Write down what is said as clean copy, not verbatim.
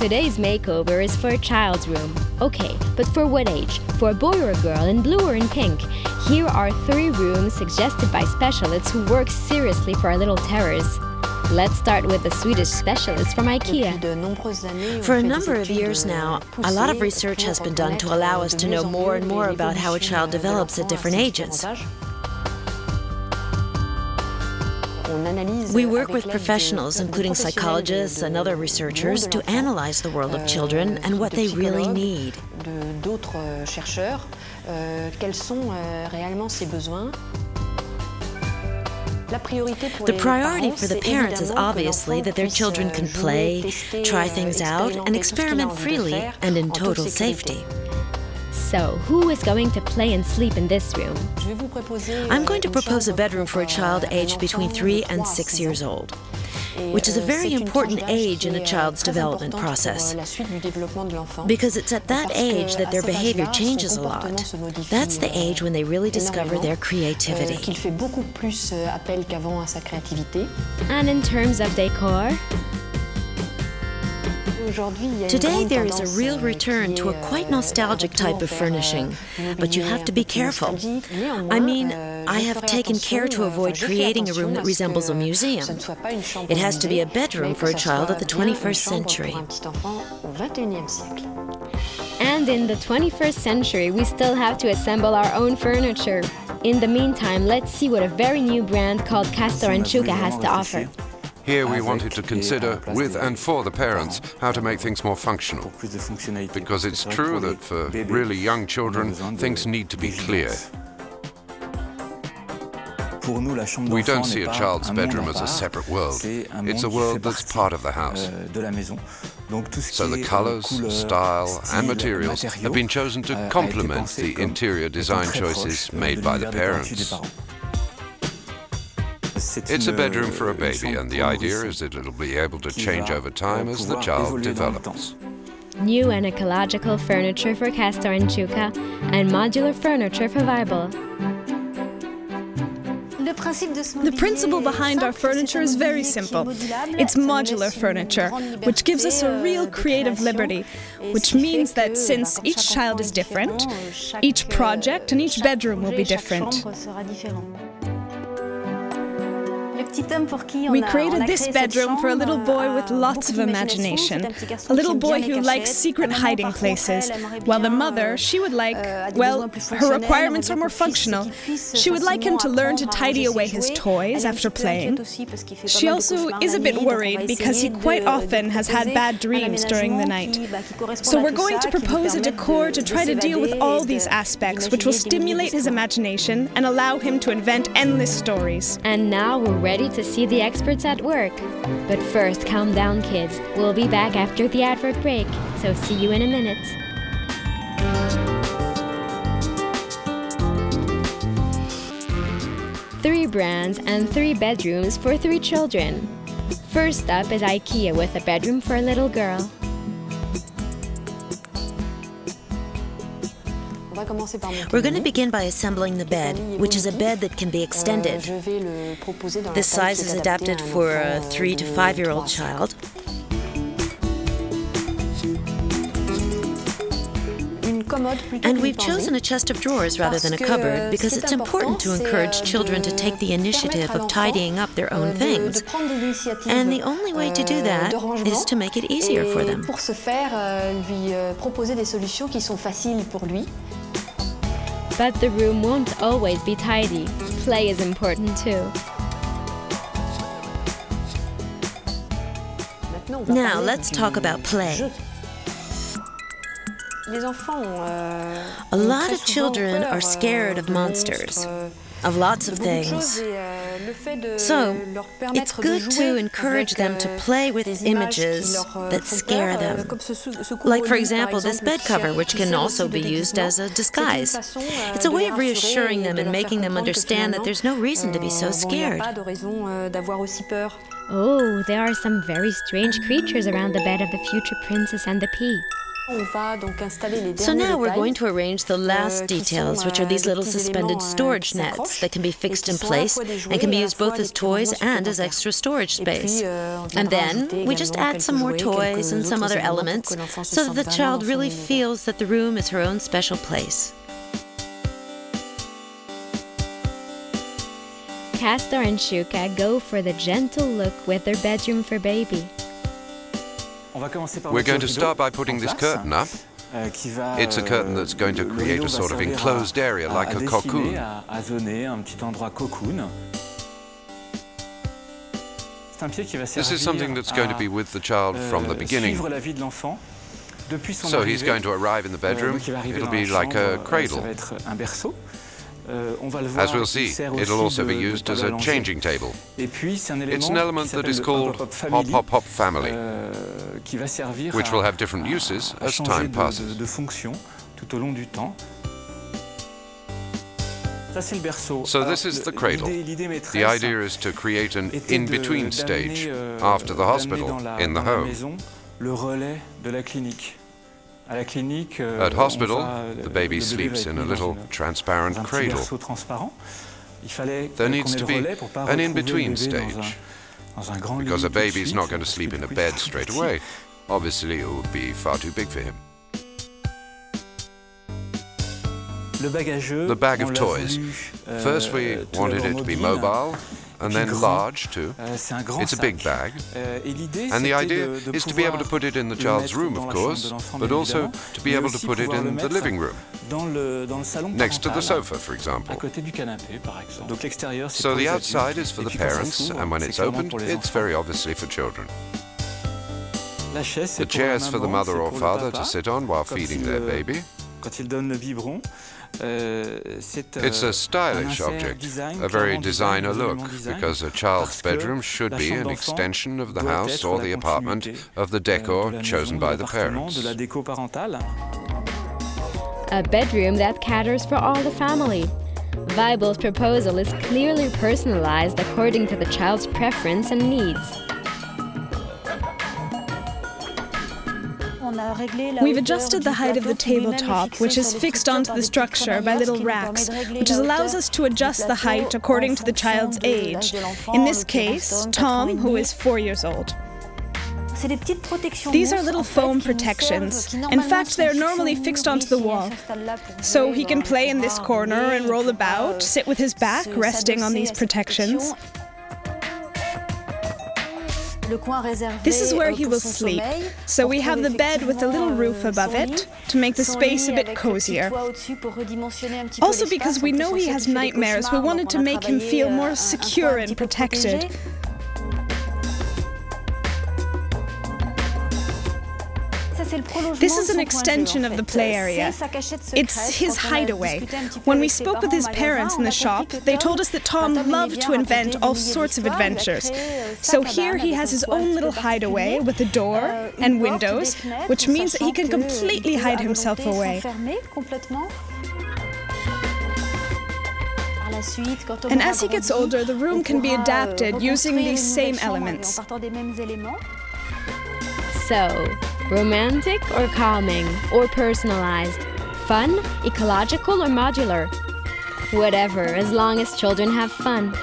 Today's makeover is for a child's room. Okay, but for what age? For a boy or a girl, in blue or in pink? Here are 3 rooms suggested by specialists who work seriously for our little terrors. Let's start with the Swedish specialist from IKEA. For a number of years now, a lot of research has been done to allow us to know more and more about how a child develops at different ages. We work with professionals, including psychologists and other researchers, to analyze the world of children and what they really need. The priority for the parents is obviously that their children can play, try things out, and experiment freely and in total safety. So, who is going to play and sleep in this room? I'm going to propose a bedroom for a child aged between 3 and 6 years old, which is a very important age in a child's development process, because it's at that age that their behavior changes a lot. That's the age when they really discover their creativity. And in terms of decor? Today there is a real return to a quite nostalgic type of furnishing, but you have to be careful. I mean, I have taken care to avoid creating a room that resembles a museum. It has to be a bedroom for a child of the 21st century. And in the 21st century, we still have to assemble our own furniture. In the meantime, let's see what a very new brand called Castor & Chuka has to offer. Here we wanted to consider, with and for the parents, how to make things more functional. Because it's true that for really young children, things need to be clear. We don't see a child's bedroom as a separate world. It's a world that's part of the house. So the colors, style, and materials have been chosen to complement the interior design choices made by the parents. It's a bedroom for a baby, and the idea is that it'll be able to change over time as the child develops. New and ecological furniture for Castor & Chuka, and modular furniture for Weibel. The principle behind our furniture is very simple. It's modular furniture, which gives us a real creative liberty, which means that since each child is different, each project and each bedroom will be different. We created this bedroom for a little boy with lots of imagination, a little boy who likes secret hiding places, while the mother, she would like, well, her requirements are more functional. She would like him to learn to tidy away his toys after playing. She also is a bit worried because he quite often has had bad dreams during the night. So we're going to propose a decor to try to deal with all these aspects, which will stimulate his imagination and allow him to invent endless stories. And now we're ready to see the experts at work. But first, calm down, kids. We'll be back after the advert break, so see you in a minute. Three brands and 3 bedrooms for 3 children. First up is IKEA with a bedroom for a little girl. We're going to begin by assembling the bed, which is a bed that can be extended. This size is adapted for a 3 to 5-year-old child. And we've chosen a chest of drawers rather than a cupboard because it's important to encourage children to take the initiative of tidying up their own things. And the only way to do that is to make it easier for them. But the room won't always be tidy. Play is important too. Now let's talk about play. A lot of children are scared of monsters, of lots of things. So, it's good to encourage them to play with images that scare them. Like, for example, this bed cover, which can also be used as a disguise. It's a way of reassuring them and making them understand that there's no reason to be so scared. Oh, there are some very strange creatures around the bed of the future princess and the pea. So now we're going to arrange the last details, which are these little suspended storage nets that can be fixed in place and can be used both as toys and as extra storage space. And then we just add some more toys and some other elements so that the child really feels that the room is her own special place. Castor and Shuka go for the gentle look with their bedroom for baby. We're going to start by putting this curtain up. It's a curtain that's going to create a sort of enclosed area, like a cocoon. This is something that's going to be with the child from the beginning. So he's going to arrive in the bedroom. It'll be like a cradle. As we'll see, it'll also be used as a changing table. It's an element that is called Hop Hop Hop Family, which will have different uses as time passes. So this is the cradle. The idea is to create an in-between stage after the hospital, in the home. At hospital, the baby sleeps in a little transparent cradle. There needs to be an in-between stage, because a baby's not going to sleep in a bed straight away. Obviously, it would be far too big for him. The bag of toys. First we wanted it to be mobile, and then large too. It's a big bag. And the idea is to be able to put it in the child's room, of course, but also to be able to put it in the living room, next to the sofa, for example. So the outside is for the parents, and when it's opened, it's very obviously for children. The chair's for the mother or father to sit on while feeding their baby. It's a stylish object, a very designer look, because a child's bedroom should be an extension of the house or the apartment of the decor chosen by the parents. A bedroom that caters for all the family. Weibel's proposal is clearly personalized according to the child's preference and needs. We've adjusted the height of the tabletop, which is fixed onto the structure by little racks, which allows us to adjust the height according to the child's age. In this case, Tom, who is 4 years old. These are little foam protections. In fact, they're normally fixed onto the wall. So he can play in this corner and roll about, sit with his back resting on these protections. This is where he will sleep, so we have the bed with a little roof above it to make the space a bit cozier. Also, because we know he has nightmares, we wanted to make him feel more secure and protected. This is an extension of the play area. It's his hideaway. When we spoke with his parents in the shop, they told us that Tom loved to invent all sorts of adventures. So here he has his own little hideaway with a door and windows, which means that he can completely hide himself away. And as he gets older, the room can be adapted using these same elements. So, romantic or calming or personalized, fun, ecological or modular. Whatever, as long as children have fun.